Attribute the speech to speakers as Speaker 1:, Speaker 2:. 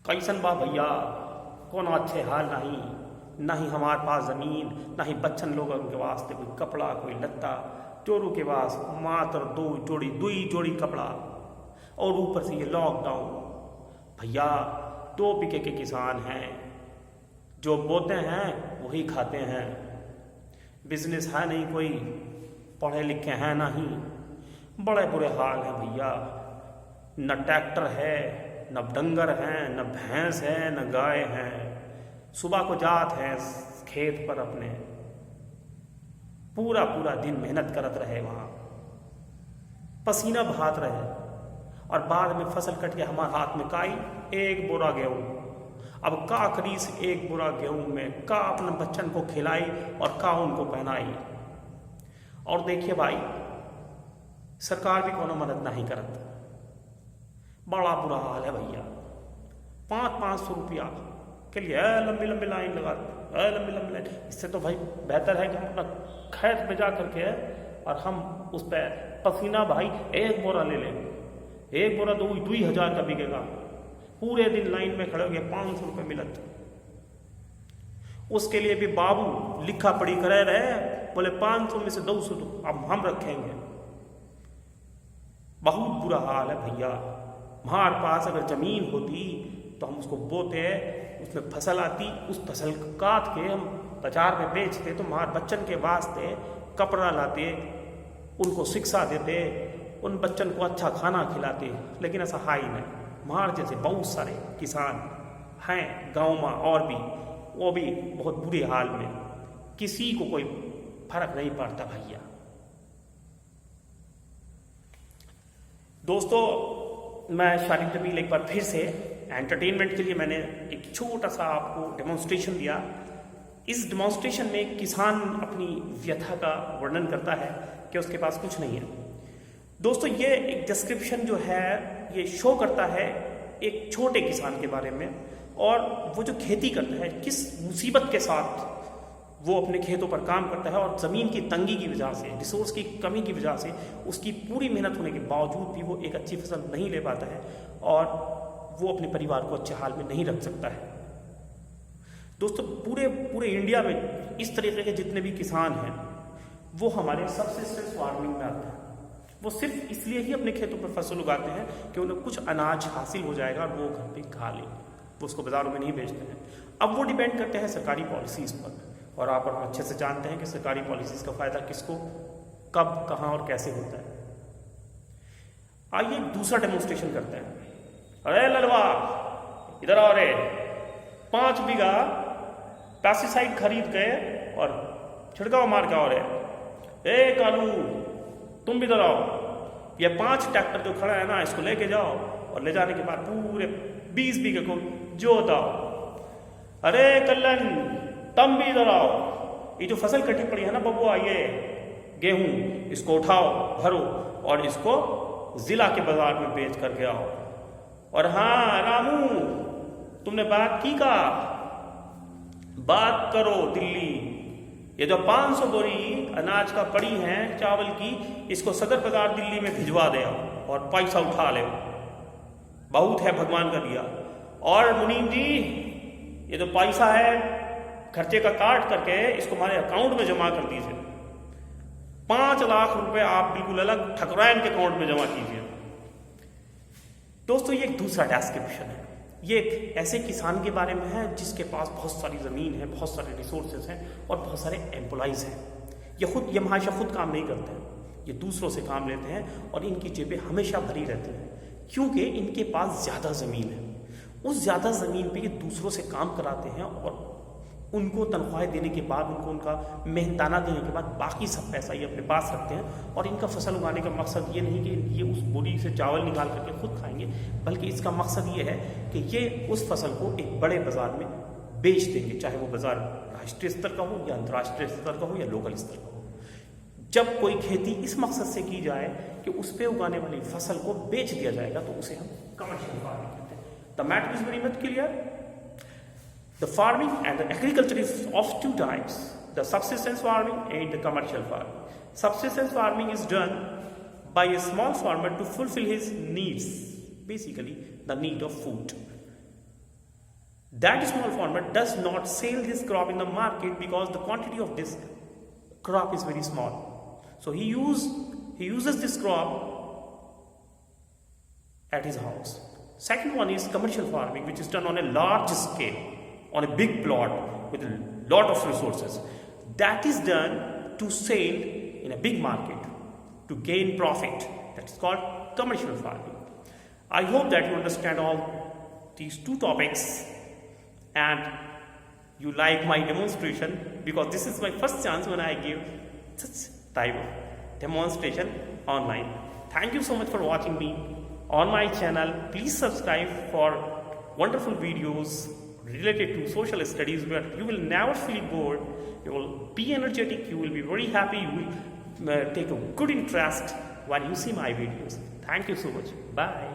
Speaker 1: कैसन बा भैया, कोनो अच्छे हाल नहीं, ना ही हमारे पास ज़मीन, ना ही बच्चन लोगों के वास्ते कोई कपड़ा कोई लत्ता। चोरों के पास मात्र दो ही जोड़ी कपड़ा, और ऊपर से ये लॉकडाउन। भैया 2 बीघे के किसान हैं, जो बोते हैं वही खाते हैं। बिजनेस है नहीं कोई, पढ़े लिखे हैं नहीं, बड़े बुरे हाल हैं भैया। न ट्रैक्टर है, न डंगर हैं, न भैंस है, न गाय हैं। सुबह को जात हैं खेत पर अपने, पूरा पूरा दिन मेहनत करत रहे, वहाँ पसीना बहात रहे, और बाद में फसल कट के हमारे हाथ में काई 1 बोरा गेहूँ। अब का करीस 1 बोरा गेहूँ में का अपने बच्चन को खिलाई और का उनको पहनाई। और देखिए भाई, सरकार भी कोनो मदद नहीं करत, बड़ा बुरा हाल है भैया। 500 रुपया के लिए लंबी लंबी लाइन लगा, लंबी लंबी लाइन। इससे तो भाई बेहतर है कि हम अपना खेत में जा करके और हम उस पर पसीना भाई 1 बोरा ले लें। 1 बोरा 2,000 का बिकेगा। पूरे दिन लाइन में खड़े हो गए, 500 रुपये मिलत। उसके लिए भी बाबू लिखा पढ़ी करे रहे, बोले 500 में से 200 तो अब हम रखेंगे। बहुत बुरा हाल है भैया। हमारे पास अगर ज़मीन होती तो हम उसको बोते, उसमें फसल आती, उस फसल को काट के हम बाजार में बेचते, तो हमारे बच्चन के वास्ते कपड़ा लाते, उनको शिक्षा देते, उन बच्चन को अच्छा खाना खिलाते। लेकिन ऐसा है ही नहीं। हमारे जैसे बहुत सारे किसान हैं गाँव में, और भी वो भी बहुत बुरे हाल में, किसी को कोई फर्क नहीं पड़ता भैया। दोस्तों, मैं शालिक नबील एक बार फिर से एंटरटेनमेंट के लिए मैंने एक छोटा सा आपको डेमोन्स्ट्रेशन दिया। इस डेमोन्स्ट्रेशन में किसान अपनी व्यथा का वर्णन करता है कि उसके पास कुछ नहीं है। दोस्तों, ये एक डिस्क्रिप्शन जो है ये शो करता है एक छोटे किसान के बारे में, और वो जो खेती करता है किस मुसीबत के साथ वो अपने खेतों पर काम करता है, और ज़मीन की तंगी की वजह से, रिसोर्स की कमी की वजह से, उसकी पूरी मेहनत होने के बावजूद भी वो एक अच्छी फसल नहीं ले पाता है, और वो अपने परिवार को अच्छे हाल में नहीं रख सकता है। दोस्तों, पूरे इंडिया में इस तरीके के जितने भी किसान हैं वो हमारे सबसिस्टेंस फार्मिंग में आते हैं। वो सिर्फ इसलिए ही अपने खेतों पर फसल उगाते हैं कि उन्हें कुछ अनाज हासिल हो जाएगा और वो घर पे खा लेंगे, वो उसको बाज़ारों में नहीं बेचते हैं। अब वो डिपेंड करते हैं सरकारी पॉलिसीज़ पर, और आप अच्छे से जानते हैं कि सरकारी पॉलिसीज़ का फ़ायदा किसको, कब, कहाँ और कैसे होता है। आइए एक दूसरा डेमोन्स्ट्रेशन करते हैं। अरे ललवा, इधर आओ रे। 5 बीघा पेस्टिसाइड खरीद के और छिड़काव मार के आओ रे। ए कालू, तुम भी इधर आओ। ये 5 ट्रैक्टर जो खड़ा है ना, इसको लेके जाओ, और ले जाने के बाद पूरे 20 बीघे को जोताओ। अरे कल्लन, तुम भी इधर आओ। ये जो फसल कटी पड़ी है ना बबुआ, ये गेहूं, इसको उठाओ, भरो, और इसको जिला के बाजार में बेच करके आओ। और हाँ रामू, तुमने बात की का, बात करो दिल्ली। ये जो 500 बोरी अनाज का पड़ी है चावल की, इसको सदर बाजार दिल्ली में भिजवा दे और पैसा उठा ले। बहुत है भगवान का दिया। और मुनीम जी, ये जो पैसा है खर्चे का काट करके इसको हमारे अकाउंट में जमा कर दीजिए। 5 लाख रुपए आप बिल्कुल अलग ठकुराइन के अकाउंट में जमा कीजिए। दोस्तों, ये एक दूसरा डिस्क्रिप्शन है। ये एक ऐसे किसान के बारे में है जिसके पास बहुत सारी ज़मीन है, बहुत सारे रिसोर्सेज हैं, और बहुत सारे एम्प्लॉइज़ हैं। ये हमेशा खुद काम नहीं करते हैं, ये दूसरों से काम लेते हैं, और इनकी जेबें हमेशा भरी रहती हैं, क्योंकि इनके पास ज़्यादा ज़मीन है। उस ज़्यादा ज़मीन पे ये दूसरों से काम कराते हैं, और उनको तनख्वाहें देने के बाद, उनका मेहनताना देने के बाद बाकी सब पैसा ये अपने पास रखते हैं। और इनका फसल उगाने का मकसद ये नहीं कि ये उस बोरी से चावल निकाल करके खुद खाएंगे, बल्कि इसका मकसद ये है कि ये उस फसल को एक बड़े बाजार में बेच देंगे, चाहे वो बाजार राष्ट्रीय स्तर का हो या अंतर्राष्ट्रीय स्तर का हो या लोकल स्तर का हो। जब कोई खेती इस मकसद से की जाए कि उस पर उगाने वाली फसल को बेच दिया जाएगा, तो उसे हम कमर्शियल फार्मिंग कहते हैं। The matter is very much clear. The farming and the agriculture is of 2 types, the subsistence farming and the commercial farming. Subsistence farming is done by a small farmer to fulfill his needs, basically the need of food. That small farmer does not sell this crop in the market because the quantity of this crop is very small. So he uses this crop at his house. Second one is commercial farming, which is done on a large scale, on a big plot with a lot of resources. That is done to sell in a big market, to gain profit. That is called commercial farming. I hope that you understand all these two topics and you like my demonstration, because this is my first chance when I give such type of demonstration online. Thank you so much for watching me on my channel. Please subscribe for wonderful videos related to social studies where you will never feel bored, you will be energetic, you will be very happy, you will take a good interest when you see my videos. Thank you so much. Bye.